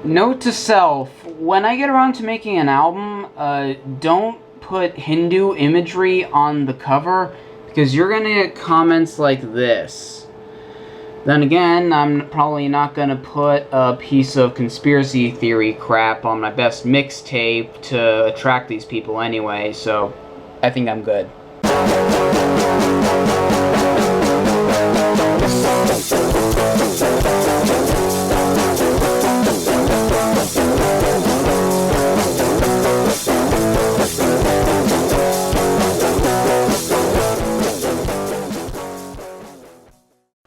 Note to self, when I get around to making an album, don't put Hindu imagery on the cover, because you're gonna get comments like this. Then again, I'm probably not gonna put a piece of conspiracy theory crap on my best mixtape to attract these people anyway, so I think I'm good.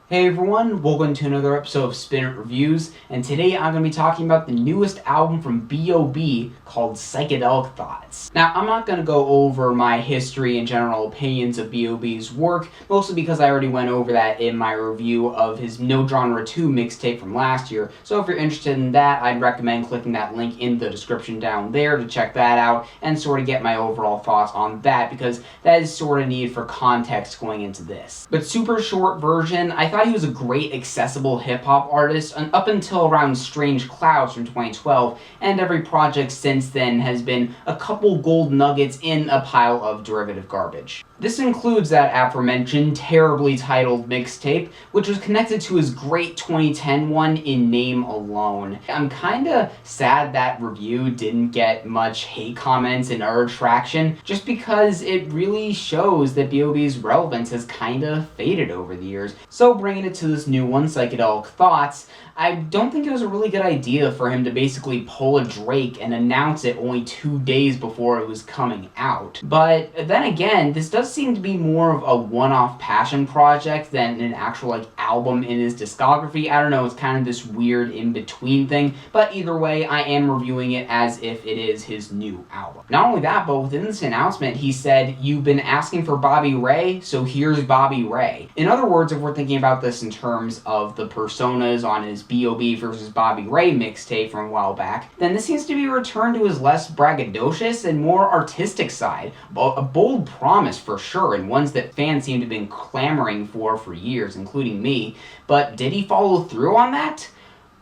Hey everyone, welcome to another episode of Spin It Reviews, and today I'm going to be talking about the newest album from B.o.B called Psycadelik Thoughtz. Now, I'm not going to go over my history and general opinions of B.o.B's work, mostly because I already went over that in my review of his No Genre 2 mixtape from last year, so if you're interested in that, I'd recommend clicking that link in the description down there to check that out and sort of get my overall thoughts on that, because that is sort of needed for context going into this. But super short version, I thought he was a great accessible hip-hop artist up until around Strange Clouds from 2012, and every project since then has been a couple gold nuggets in a pile of derivative garbage. This includes that aforementioned terribly titled mixtape, which was connected to his great 2010 one in name alone. I'm kinda sad that review didn't get much hate comments and or traction, just because it really shows that B.o.B's relevance has kinda faded over the years. So bringing it to this new one, Psycadelik Thougts, I don't think it was a really good idea for him to basically pull a Drake and announce it only 2 days before it was coming out. But then again, this does seem to be more of a one-off passion project than an actual album in his discography. I don't know, it's kind of this weird in-between thing, but either way, I am reviewing it as if it is his new album. Not only that, but within this announcement, he said, "You've been asking for Bobby Ray, so here's Bobby Ray." In other words, if we're thinking about this in terms of the personas on his B.o.B versus Bobby Ray mixtape from a while back, then this seems to be a return to his less braggadocious and more artistic side. A bold promise for sure, and ones that fans seem to have been clamoring for years, including me. But did he follow through on that?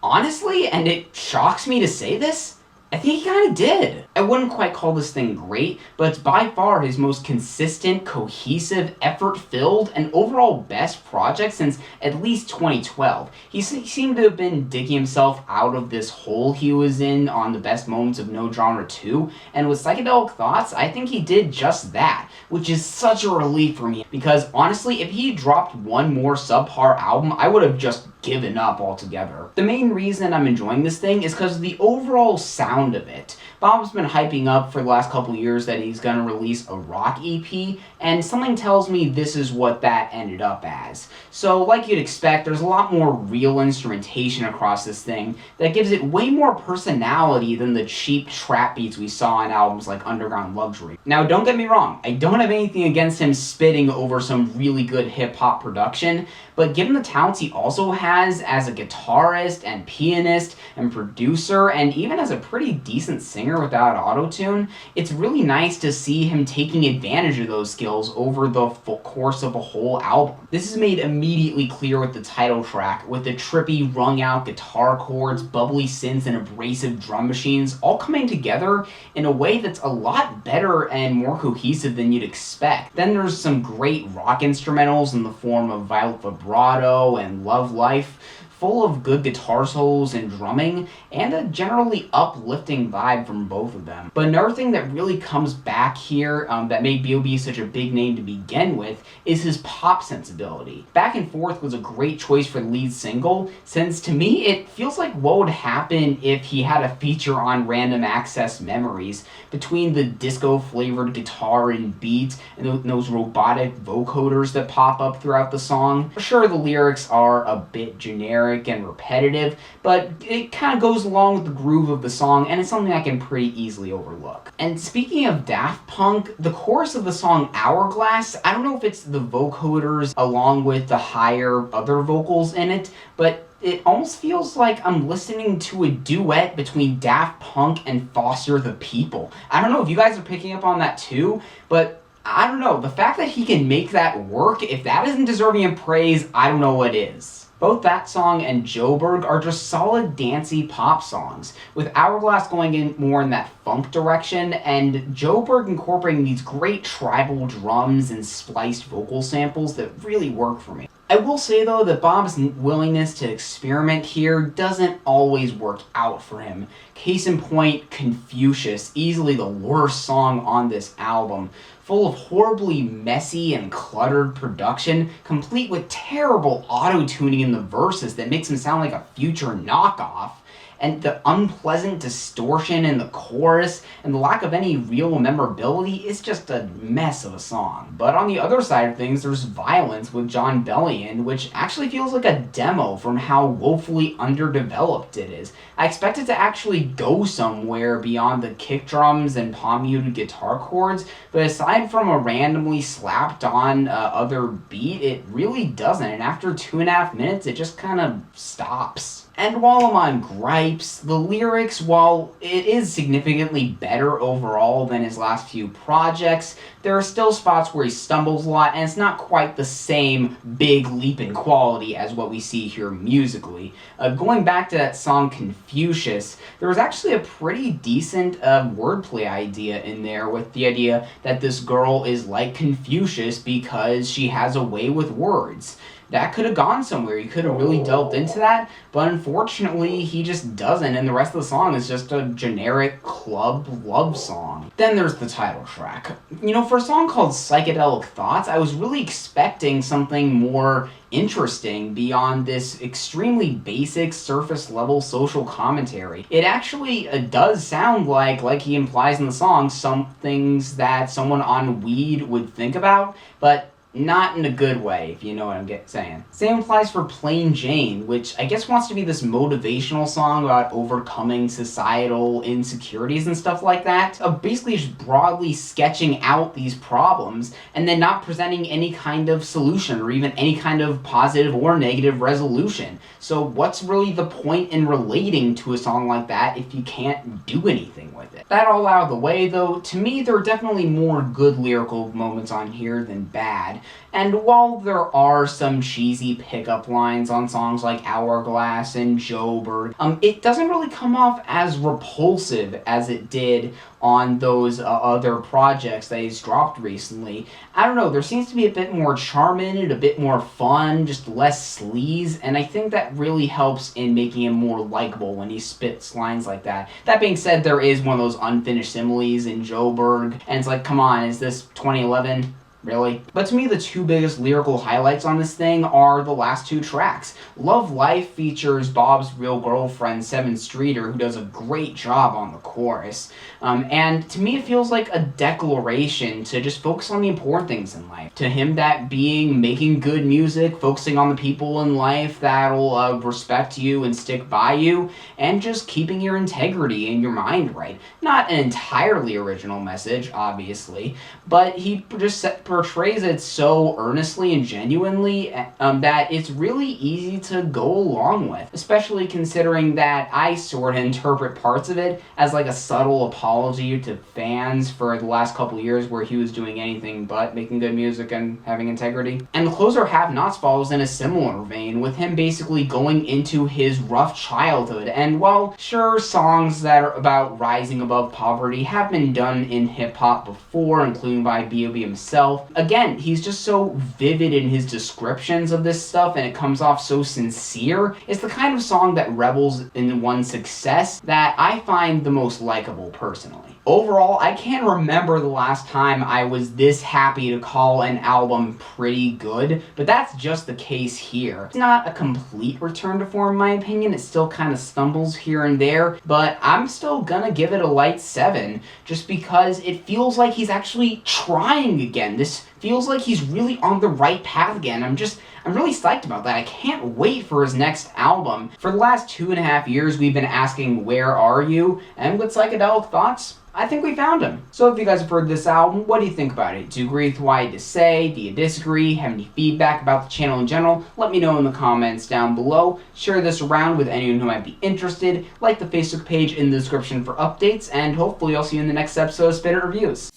Honestly, and it shocks me to say this, I think he kind of did. I wouldn't quite call this thing great, but it's by far his most consistent, cohesive, effort-filled, and overall best project since at least 2012. He seemed to have been digging himself out of this hole he was in on the best moments of No Genre 2, and with Psycadelik Thoughtz, I think he did just that, which is such a relief for me, because honestly, if he dropped one more subpar album, I would have just given up altogether. The main reason I'm enjoying this thing is because of the overall sound of it. Bob's been hyping up for the last couple years that he's gonna release a rock EP, and something tells me this is what that ended up as. So like you'd expect, there's a lot more real instrumentation across this thing that gives it way more personality than the cheap trap beats we saw on albums like Underground Luxury. Now don't get me wrong, I don't have anything against him spitting over some really good hip-hop production, but given the talents he also has as a guitarist and pianist and producer, and even as a pretty decent singer without auto-tune, it's really nice to see him taking advantage of those skills over the full course of a whole album. This is made immediately clear with the title track, with the trippy, wrung-out guitar chords, bubbly synths, and abrasive drum machines all coming together in a way that's a lot better and more cohesive than you'd expect. Then there's some great rock instrumentals in the form of Vibrato and Love Life, full of good guitar solos and drumming, and a generally uplifting vibe from both of them. But another thing that really comes back here that made B.o.B such a big name to begin with is his pop sensibility. Back and Forth was a great choice for the lead single, since to me it feels like what would happen if he had a feature on Random Access Memories between the disco-flavored guitar and beat and those robotic vocoders that pop up throughout the song. For sure, the lyrics are a bit generic and repetitive, but it kind of goes along with the groove of the song, and it's something I can pretty easily overlook. And speaking of Daft Punk, the chorus of the song Hourglass, I don't know if it's the vocoders along with the higher other vocals in it, but it almost feels like I'm listening to a duet between Daft Punk and Foster the People. I don't know if you guys are picking up on that too, but I don't know, the fact that he can make that work, if that isn't deserving of praise, I don't know what is. Both that song and Joburg are just solid dancey pop songs, with Hourglass going in more in that funk direction, and Joburg incorporating these great tribal drums and spliced vocal samples that really work for me. I will say though that Bob's willingness to experiment here doesn't always work out for him. Case in point, Confucius, easily the worst song on this album, full of horribly messy and cluttered production, complete with terrible auto-tuning in the verses that makes him sound like a future knockoff, and the unpleasant distortion in the chorus, and the lack of any real memorability is just a mess of a song. But on the other side of things, there's Violence with Jon Bellion, which actually feels like a demo from how woefully underdeveloped it is. I expect it to actually go somewhere beyond the kick drums and palm-muted guitar chords, but aside from a randomly slapped on other beat, it really doesn't, and after 2.5 minutes, it just kind of stops. And while I'm on gripes, the lyrics, while it is significantly better overall than his last few projects, there are still spots where he stumbles a lot, and it's not quite the same big leap in quality as what we see here musically. Going back to that song Confucius, there was actually a pretty decent wordplay idea in there, with the idea that this girl is like Confucius because she has a way with words. That could have gone somewhere. He could have really delved into that, but unfortunately he just doesn't, and the rest of the song is just a generic club love song. Then there's the title track. You know, for a song called Psycadelik Thoughtz, I was really expecting something more interesting beyond this extremely basic surface level social commentary. It actually does sound like he implies in the song, some things that someone on weed would think about, but not in a good way, if you know what I'm saying. Same applies for Plain Jane, which I guess wants to be this motivational song about overcoming societal insecurities and stuff like that. Basically just broadly sketching out these problems and then not presenting any kind of solution or even any kind of positive or negative resolution. So what's really the point in relating to a song like that if you can't do anything with it? That all out of the way though, to me there are definitely more good lyrical moments on here than bad. And while there are some cheesy pickup lines on songs like Hourglass and Joburg, it doesn't really come off as repulsive as it did on those other projects that he's dropped recently. I don't know, there seems to be a bit more charm in it, a bit more fun, just less sleaze, and I think that really helps in making him more likable when he spits lines like that. That being said, there is one of those unfinished similes in Joburg, and it's like, come on, is this 2011? Really? But to me, the two biggest lyrical highlights on this thing are the last two tracks. Love Life features Bob's real girlfriend, Sevyn Streeter, who does a great job on the chorus. And to me, it feels like a declaration to just focus on the important things in life. To him, that being making good music, focusing on the people in life that'll respect you and stick by you, and just keeping your integrity and your mind right. Not an entirely original message, obviously, but he just portrays it so earnestly and genuinely that it's really easy to go along with, especially considering that I sort of interpret parts of it as like a subtle apology to fans for the last couple years where he was doing anything but making good music and having integrity. And the closer Have Nots follows in a similar vein, with him basically going into his rough childhood. And while sure, songs that are about rising above poverty have been done in hip-hop before, including by B.o.B himself, again, he's just so vivid in his descriptions of this stuff and it comes off so sincere. It's the kind of song that revels in one's success that I find the most likable personally. Overall, I can't remember the last time I was this happy to call an album pretty good, but that's just the case here. It's not a complete return to form in my opinion, it still kind of stumbles here and there, but I'm still gonna give it a light 7, just because it feels like he's actually trying again. This feels like he's really on the right path again. I'm really psyched about that. I can't wait for his next album. For the last 2.5 years, we've been asking, where are you? And with Psycadelik Thoughtz, I think we found him. So if you guys have heard this album, what do you think about it? Do you agree with what I had to say? Do you disagree? Have any feedback about the channel in general? Let me know in the comments down below. Share this around with anyone who might be interested. Like the Facebook page in the description for updates, and hopefully I'll see you in the next episode of Spin It Reviews.